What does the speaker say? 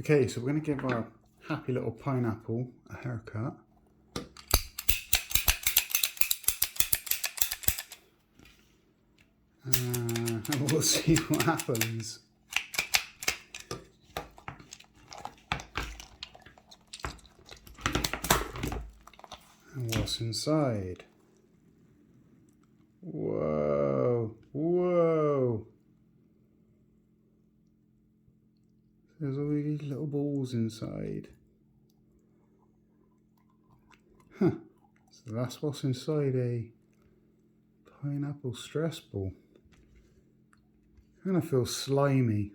Okay, so we're going to give our happy little pineapple a haircut. And we'll see what happens. And what's inside? Whoa, whoa. There's all these little balls inside. Huh. So that's what's inside a pineapple stress ball. Kind of feels slimy.